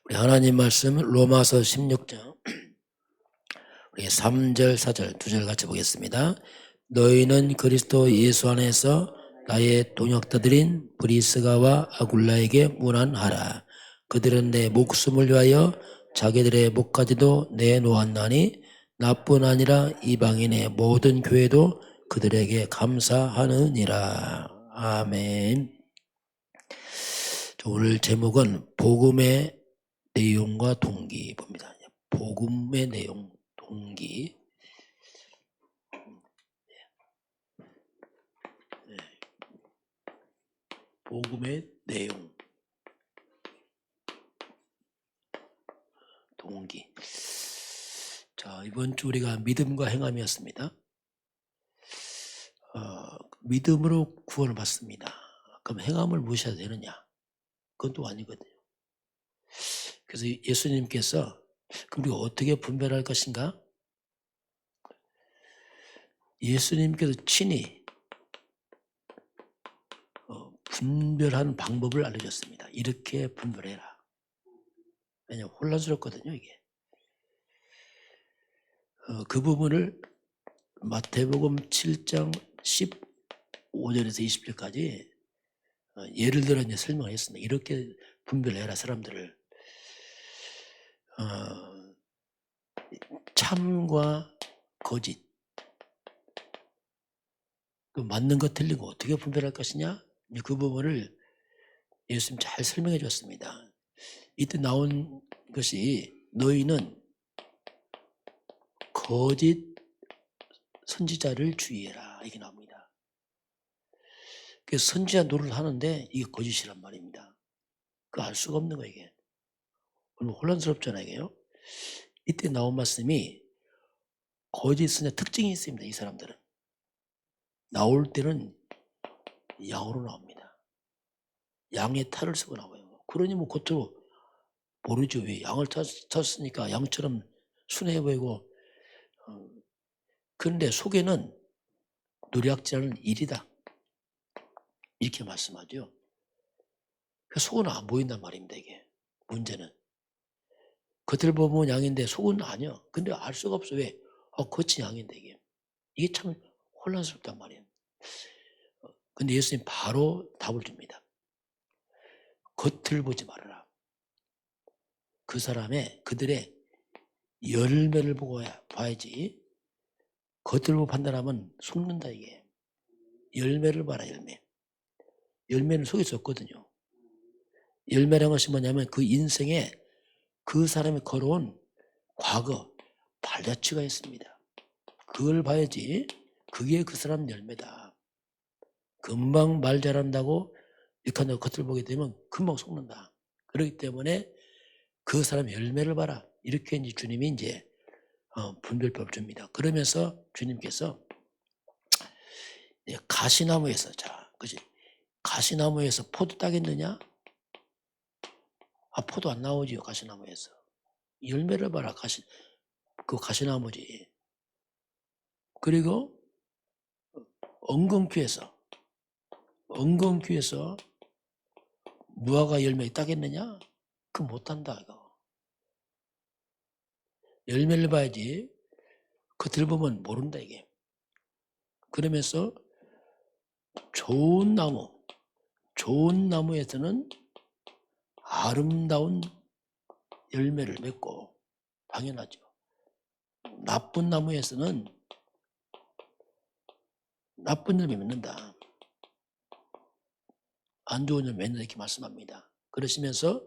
우리 하나님 말씀 로마서 16장 우리 3절 4절 두 절 같이 보겠습니다. 너희는 그리스도 예수 안에서 나의 동역자들인 브리스가와 아굴라에게 문안하라. 그들은 내 목숨을 위하여 자기들의 목까지도 내놓았나니 나뿐 아니라 이방인의 모든 교회도 그들에게 감사하느니라. 아멘. 오늘 제목은 복음의 내용과 동기 봅니다. 복음의 내용, 동기. 복음의 내용, 동기. 자, 이번 주 우리가 믿음과 행함이었습니다. 믿음으로 구원을 받습니다. 그럼 행함을 무시해도 되느냐? 그건 또 아니거든요. 그래서 예수님께서 그럼 우리가 어떻게 분별할 것인가? 예수님께서 친히 분별하는 방법을 알려줬습니다. 이렇게 분별해라. 왜냐하면 혼란스럽거든요, 이게. 그 부분을 마태복음 7장 15절에서 20절까지 예를 들어 이제 설명을 했습니다. 이렇게 분별해라, 사람들을. 참과 거짓. 그 맞는 거 틀린 거 어떻게 분별할 것이냐? 그 부분을 예수님 잘 설명해 줬습니다. 이때 나온 것이 너희는 거짓 선지자를 주의해라. 이게 나옵니다. 그래서 선지자 노릇을 하는데 이게 거짓이란 말입니다. 그거 알 수가 없는 거예요, 이게. 얼마나 혼란스럽잖아요, 이게요. 이때 나온 말씀이 거짓 선지자 특징이 있습니다, 이 사람들은. 나올 때는 양으로 나옵니다. 양의 탈을 쓰고 나와요. 그러니 뭐 겉으로 모르죠. 왜 양을 탔으니까 양처럼 순해 보이고, 그런데 속에는 노략질 하는 일이다. 이렇게 말씀하죠. 속은 안 보인단 말입니다, 이게. 문제는. 겉을 보면 양인데 속은 아니야. 근데 알 수가 없어. 왜? 겉이 양인데 이게. 이게 참 혼란스럽단 말이에요. 근데 예수님 바로 답을 줍니다. 겉을 보지 말아라. 그 사람의 그들의 열매를 보고 봐야지. 겉을 보고 판단하면 속는다 이게. 열매를 봐라, 열매. 열매는 속에서 없거든요. 열매라는 것이 뭐냐면 그 인생에 그 사람이 걸어온 과거, 발자취가 있습니다. 그걸 봐야지. 그게 그 사람 열매다. 금방 말 잘한다고 이렇게 한다고 겉을 보게 되면 금방 속는다. 그렇기 때문에 그 사람 열매를 봐라. 이렇게 이제 주님이 이제 분별법을 줍니다. 그러면서 주님께서 가시나무에서, 자, 그지? 가시나무에서 포도 따겠느냐? 포도 안 나오지요, 가시나무에서. 열매를 봐라, 그 가시나무지. 그리고 엉겅퀴에서 무화과 열매 따겠느냐? 그 못한다, 이거. 열매를 봐야지. 겉을 보면 모른다, 이게. 그러면서 좋은 나무에서는 아름다운 열매를 맺고, 당연하죠. 나쁜 나무에서는 나쁜 열매 맺는다. 안 좋은 열매 맺는다, 이렇게 말씀합니다. 그러시면서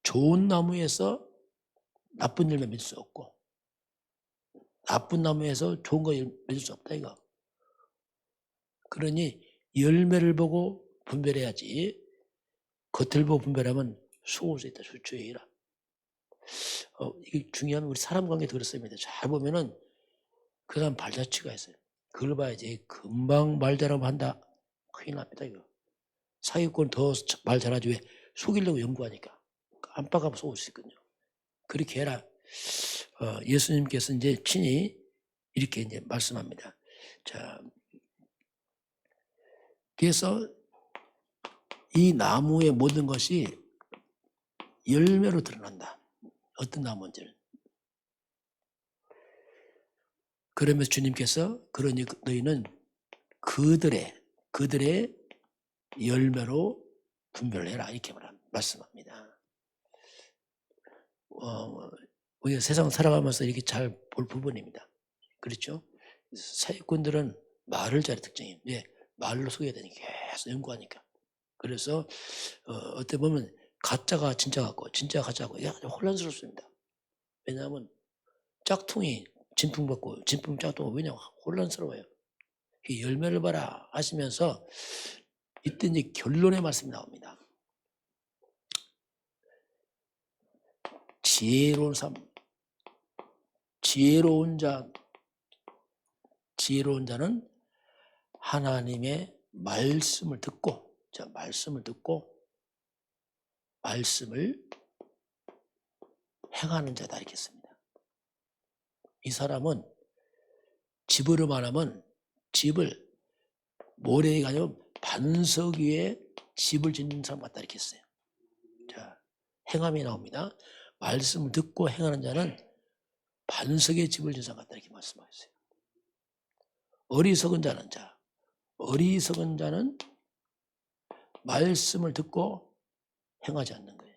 좋은 나무에서 나쁜 열매 맺을 수 없고, 나쁜 나무에서 좋은 거 맺을 수 없다, 이거. 그러니 열매를 보고 분별해야지. 겉을 보고 분별하면 속을 수 있다. 주의해라. 이게 중요한 우리 사람 관계도 그렇습니다. 잘 보면은 그 사람 발자취가 있어요. 그걸 봐야지. 금방 말 잘하면 한다. 큰일 납니다, 이거. 사기꾼 더 말 잘하지. 왜? 속이려고 연구하니까. 깜빡하면 속을 수 있거든요. 그렇게 해라. 예수님께서 이제 친히 이렇게 이제 말씀합니다. 자, 그래서 이 나무의 모든 것이 열매로 드러난다. 어떤 나머지는. 그러면서 주님께서 그러니 너희는 그들의 열매로 분별해라 이렇게 말씀합니다. 우리가 세상 살아가면서 이렇게 잘 볼 부분입니다. 그렇죠? 사기꾼들은 말을 잘해 특징이에요. 예, 말로 속여야 되니까 계속 연구하니까. 그래서 어떻게 보면 가짜가 진짜 같고 진짜가 가짜 같고 혼란스럽습니다. 왜냐하면 짝퉁이 진품 받고 진품 짝퉁 왜냐하면 혼란스러워요. 열매를 봐라 하시면서 이때 이제 결론의 말씀이 나옵니다. 지혜로운 삶, 지혜로운 자는 하나님의 말씀을 듣고, 말씀을 행하는 자다 이렇게 씁니다. 이 사람은 집으로 말하면 집을 모래에 가지고 반석 위에 집을 짓는 사람 같다 이렇게 했어요. 자, 행함이 나옵니다. 말씀을 듣고 행하는 자는 반석의 집을 짓는 사람 같다 이렇게 말씀하셨어요. 어리석은 자는 말씀을 듣고 행하지 않는 거예요.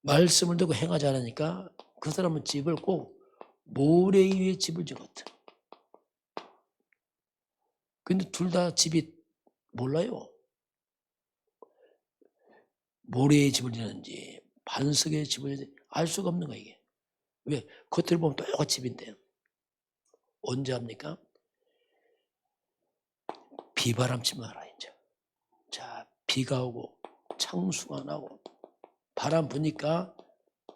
말씀을 듣고 행하지 않으니까 그 사람은 집을 꼭 모래 위에 집을 짓거든. 근데 둘 다 집이 몰라요. 모래의 집을 짓는지 반석의 집을 짓는지 알 수가 없는 거예요. 이게. 왜? 겉을 보면 똑같이 집인데요. 언제 합니까? 비바람 치면 알아 이제. 자, 비가 오고 창수가 나고 바람 부니까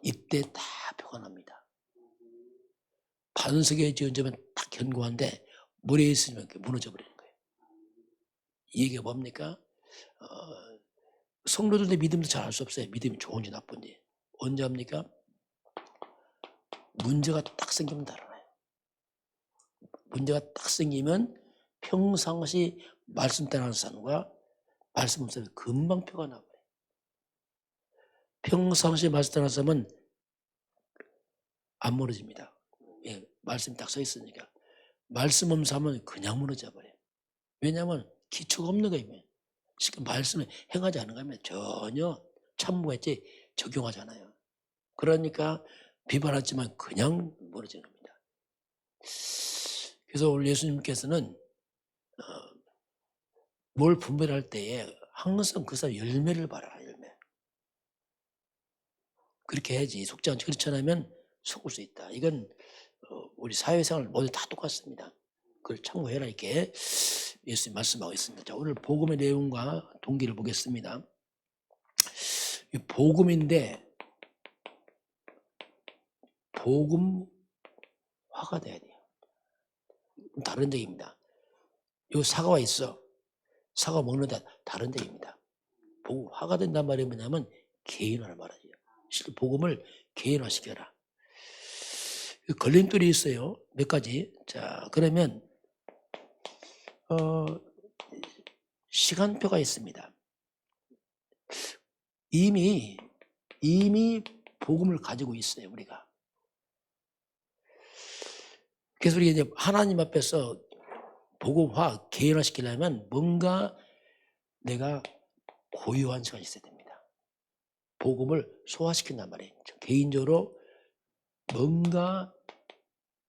이때 다 표가 납니다. 반석에 지은 집은 딱 견고한데 물에 있으면 무너져 버리는 거예요. 이 얘기가 뭡니까? 성도들의 믿음도 잘 알 수 없어요. 믿음이 좋은지 나쁜지. 언제 합니까? 문제가 딱 생기면 달아나요. 문제가 딱 생기면 평상시 말씀 따라하는 사람과 말씀 없는 사람이 금방 표가 나버려요. 평상시 말씀 따라하는 사람은 안 무너집니다. 예, 말씀이 딱 서 있으니까. 말씀 없는 사람은 그냥 무너져 버려요. 왜냐하면 기초가 없는 거예요. 말씀을 행하지 않은 거면 전혀 참고했지 적용하잖아요. 그러니까 비판하지만 그냥 무너지는 겁니다. 그래서 오늘 예수님께서는 뭘 분별할 때에 항상 그 사람 열매를 봐라. 열매. 그렇게 해야지 속지 않지. 그렇지 않으면 속을 수 있다. 이건 우리 사회생활 모두 다 똑같습니다. 그걸 참고해라 이렇게 예수님 말씀하고 있습니다. 자, 오늘 복음의 내용과 동기를 보겠습니다. 이 복음인데 복음화가 돼야 돼요. 다른 얘기입니다. 요 사과가 있어. 사과 먹는다. 다른 얘기입니다. 복음화가 된단 말이 뭐냐면 개인화를 말하죠. 실제 복음을 개인화시켜라. 걸림돌이 있어요. 몇 가지. 자, 그러면 시간표가 있습니다. 이미 복음을 가지고 있어요, 우리가. 그래서 우리가 이제 하나님 앞에서 복음화, 개인화 시키려면 뭔가 내가 고요한 시간이 있어야 됩니다. 복음을 소화시킨단 말이에요. 개인적으로 뭔가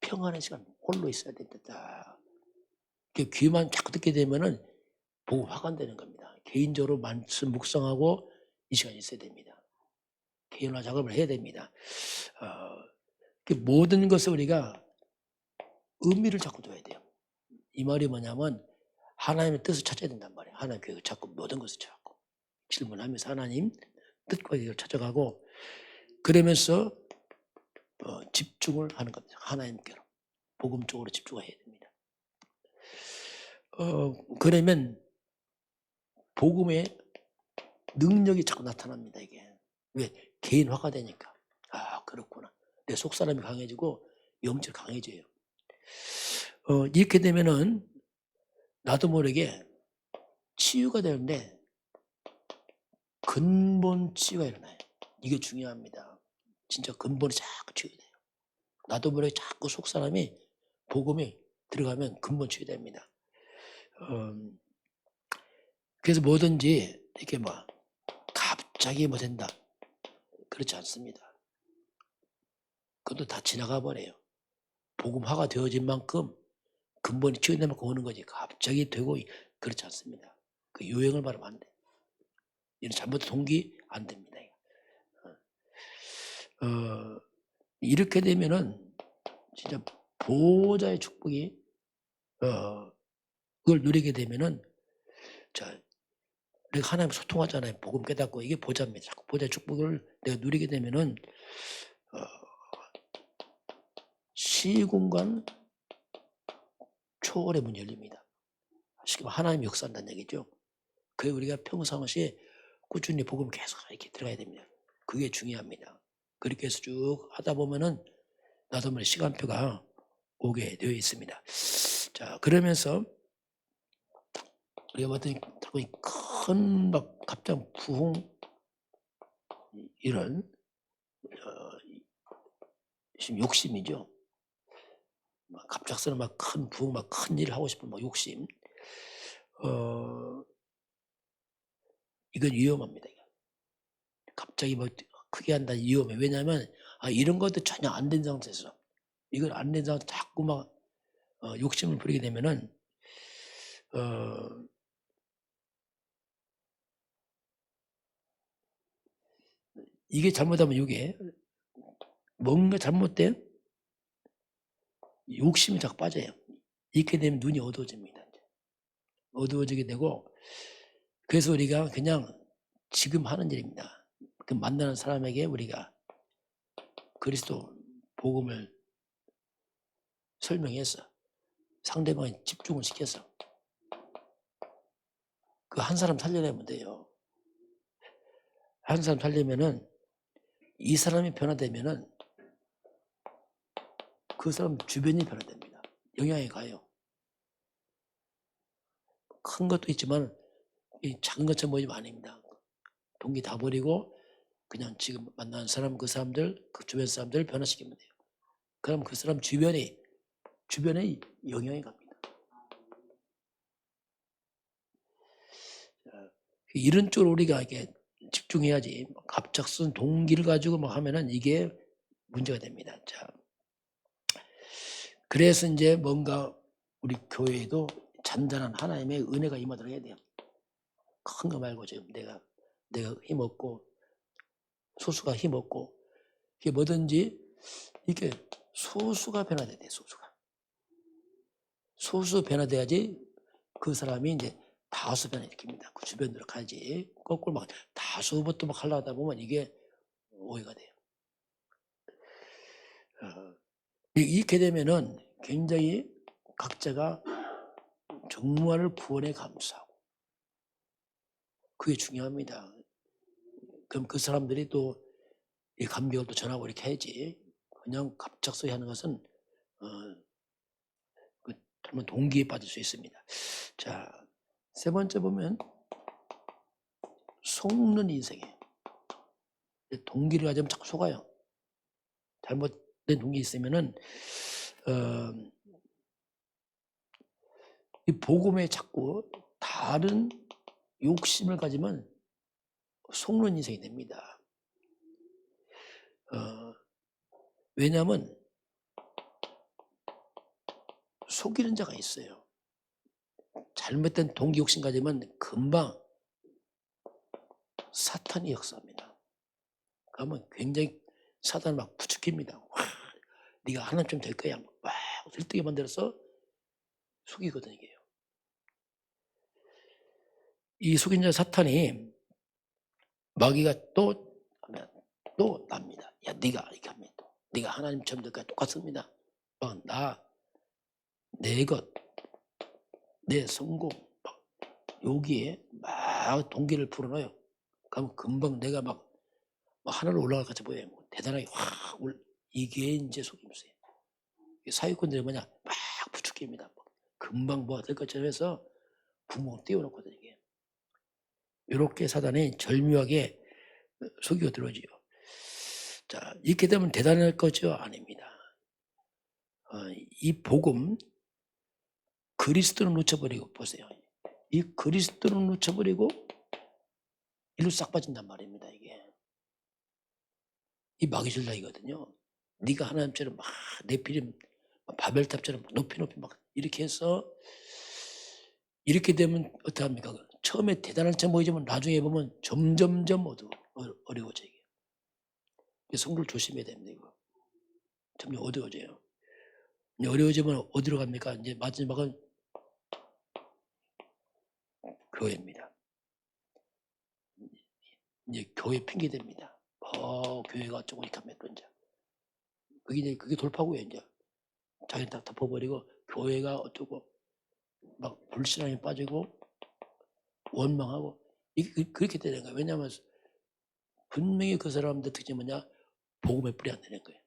평안한 시간, 홀로 있어야 된다. 귀만 자꾸 듣게 되면은 복음화가 안 되는 겁니다. 개인적으로 말씀 묵상하고 이 시간이 있어야 됩니다. 개인화 작업을 해야 됩니다. 모든 것을 우리가 의미를 자꾸 둬야 돼요. 이 말이 뭐냐면 하나님의 뜻을 찾아야 된단 말이에요. 하나님 계획을 자꾸 모든 것을 찾고 질문하면서 하나님 뜻과 계획을 찾아가고 그러면서 집중을 하는 겁니다. 하나님께로 복음 쪽으로 집중해야 됩니다. 그러면 복음의 능력이 자꾸 나타납니다. 이게 왜? 개인화가 되니까. 아, 그렇구나. 내 속사람이 강해지고 영적 강해져요. 이렇게 되면은 나도 모르게 치유가 되는데 근본 치유가 일어나요. 이게 중요합니다. 진짜 근본이 자꾸 치유돼요. 나도 모르게 자꾸 속 사람이 복음이 들어가면 근본 치유됩니다. 그래서 뭐든지 이렇게 뭐 갑자기 뭐 된다 그렇지 않습니다. 그것도 다 지나가 버려요. 복음화가 되어진 만큼 근본이 치유된 만큼 오는 거지 갑자기 되고 그렇지 않습니다. 그 요행을 말하면 안 돼. 이런 잘못된 동기 안 됩니다. 이렇게 되면은 진짜 보호자의 축복이 그걸 누리게 되면은 자 내가 하나님 소통하잖아요. 복음 깨닫고 이게 보좌입니다. 자꾸 보좌의 축복을 내가 누리게 되면은 시공간 초월의 문이 열립니다. 하나님이 역사한다는 얘기죠. 그게 우리가 평상시에 꾸준히 복음 계속 이렇게 들어가야 됩니다. 그게 중요합니다. 그렇게 해서 쭉 하다 보면은 나도 모르게 시간표가 오게 되어 있습니다. 자, 그러면서 우리가 봤더니 큰 막 갑자기 부흥 이런 욕심이죠. 갑작스러운 막 큰 부흥, 막 큰 일을 하고 싶은 막 욕심. 이건 위험합니다. 갑자기 뭐 크게 한다는 위험해. 왜냐하면 이런 것도 전혀 안 된 상태에서 이걸 안 된 상태에서 자꾸 막 욕심을 부리게 되면은 이게 잘못하면 이게 뭔가 잘못된 욕심이 자꾸 빠져요. 이렇게 되면 눈이 어두워집니다. 어두워지게 되고 그래서 우리가 그냥 지금 하는 일입니다. 그 만나는 사람에게 우리가 그리스도 복음을 설명해서 상대방에 집중을 시켜서 그 한 사람 살려내면 돼요. 한 사람 살려면은 이 사람이 변화되면은 그 사람 주변이 변화됩니다. 영향이 가요. 큰 것도 있지만 이 작은 것처럼 보이면 아닙니다. 동기 다 버리고 그냥 지금 만나는 사람 그 사람들 그 주변 사람들을 변화시키면 돼요. 그럼 그 사람 주변에 영향이 갑니다. 이런 쪽으로 우리가 이렇게 집중해야지 갑작스런 동기를 가지고 뭐 하면은 이게 문제가 됩니다. 자, 그래서 이제 뭔가 우리 교회에도 잔잔한 하나님의 은혜가 임하도록 해야 돼요. 큰 거 말고 지금 내가 힘없고 소수가 힘없고 이게 뭐든지 이게 소수가 변화돼야 돼. 소수 변화돼야지 그 사람이 이제 다수 변화시킵니다. 그 주변으로 가야지. 거꾸로 막 다수부터 막 하려다 보면 이게 오해가 돼요. 이렇게 되면은 굉장히 각자가 정말 구원에 감사하고 그게 중요합니다. 그럼 그 사람들이 또 이 감격을 또 전하고 이렇게 해야지. 그냥 갑작스레 하는 것은 그러면 동기에 빠질 수 있습니다. 자, 세 번째 보면 속는 인생이에요. 동기를 가지면 자꾸 속아요. 잘못된 동기 있으면은 이 복음에 자꾸 다른 욕심을 가지면 속는 인생이 됩니다. 왜냐하면 속이는 자가 있어요. 잘못된 동기 욕심 가지면 금방 사탄이 역사합니다. 그러면 굉장히 사탄을 막 부추깁니다. 네가 하나님 좀 될 거야. 막 들뜨게 만들어서 속이거든요. 이게요. 이 속인 자 사탄이 마귀가 또 납니다. 야, 네가 이렇게 하면 또 네가 하나님처럼 될 거야. 똑같습니다. 내 것, 내 성공 여기에 막 동기를 풀어놔요. 그럼 금방 내가 막 하늘로 올라갈 것 같이 보여요. 대단하게 확 이게 이제 속임수예요. 사기꾼들이 뭐냐 막 부추깁니다. 금방 뭐가 될 것처럼 해서 구멍 띄워놓거든요. 이게. 이렇게 사단이 절묘하게 속이고 들어오지요. 자, 이렇게 되면 대단할 거죠? 아닙니다. 이 복음, 그리스도를 놓쳐버리고, 보세요. 이 그리스도를 놓쳐버리고 일로 싹 빠진단 말입니다. 이게 이 마귀 전략이거든요. 네가 하나님처럼 막 네피림 바벨탑처럼 높이 막 이렇게 해서 이렇게 되면 어떡합니까? 처음에 대단한 척 보이지만 나중에 보면 점점점 어려워져요. 성도를 조심해야 됩니다. 이거. 점점 어려워져요. 어려워지면 어디로 갑니까? 이제 마지막은 교회입니다. 이제 교회 핑계 됩니다. 교회가 어쩌고 이렇게 하면 또 이제 그게 돌파구예요. 이제 자기는 다 덮어버리고 교회가 어쩌고 막 불신앙에 빠지고 원망하고 그렇게 되는 거예요. 왜냐하면 분명히 그 사람들 특징이 뭐냐? 복음에 뿌리 안 되는 거예요.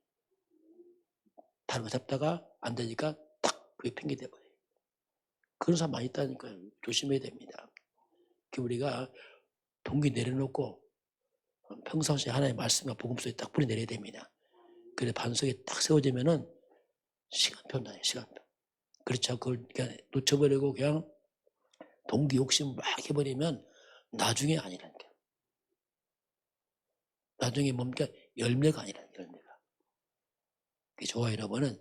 다른 거 잡다가 안 되니까 딱 그게 핑계 대버려요. 그런 사람 많이 있다니까요. 조심해야 됩니다. 우리가 동기 내려놓고 평상시에 하나님의 말씀과 복음 속에 딱 뿌리 내려야 됩니다. 그래 반석에 딱 세워지면은 시간표 나요. 시간표. 그렇지 않고 그냥 놓쳐버리고 그냥 동기 욕심 막 해버리면 나중에 아니라니까. 나중에 뭡니까? 열매가 아니라니까. 열매가. 저와 여러분은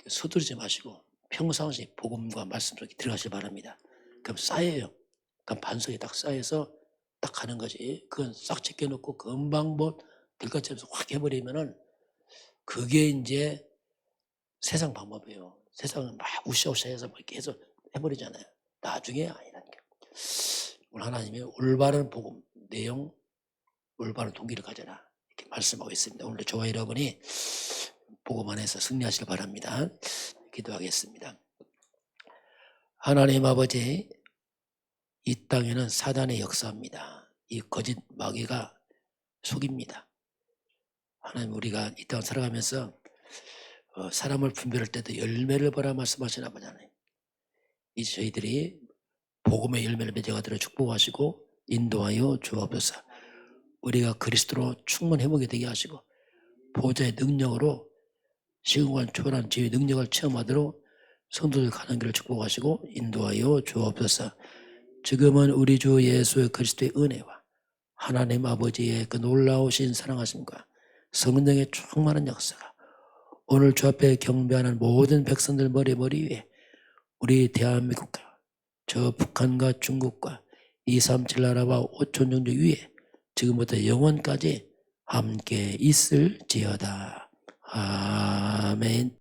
서두르지 마시고 평상시 복음과 말씀 속에 들어가시기 바랍니다. 그럼 쌓여요. 그럼 반석에 딱 쌓여서 딱 가는 거지. 그건 싹 제껴놓고 금방 뭐 될 것처럼 확 해버리면은 그게 이제 세상 방법이에요. 세상은 막 우샤우샤 해서 뭐 이렇게 해서 해버리잖아요. 나중에 아니라니까. 오늘 하나님의 올바른 복음, 내용, 올바른 동기를 가져라. 이렇게 말씀하고 있습니다. 오늘도 저와 여러분이 복음 안에서 승리하시길 바랍니다. 기도하겠습니다. 하나님 아버지, 이 땅에는 사단의 역사입니다. 이 거짓 마귀가 속입니다. 하나님, 우리가 이 땅을 살아가면서 사람을 분별할 때도 열매를 보라 말씀하시나 보잖아요. 이제 저희들이 복음의 열매를 맺어가도록 축복하시고 인도하여 주옵소서. 우리가 그리스도로 충만 회복이 되게 하시고 보좌의 능력으로 시공간 초월한 지혜의 능력을 체험하도록 성도들 가는 길을 축복하시고 인도하여 주옵소서. 지금은 우리 주 예수 그리스도의 은혜와 하나님 아버지의 그 놀라우신 사랑하심과 성령의 충만한 역사가 오늘 주 앞에 경배하는 모든 백성들 머리 위에 우리 대한민국과 저 북한과 중국과 237 나라와 5천 종족 위에 지금부터 영원까지 함께 있을지어다. 아멘.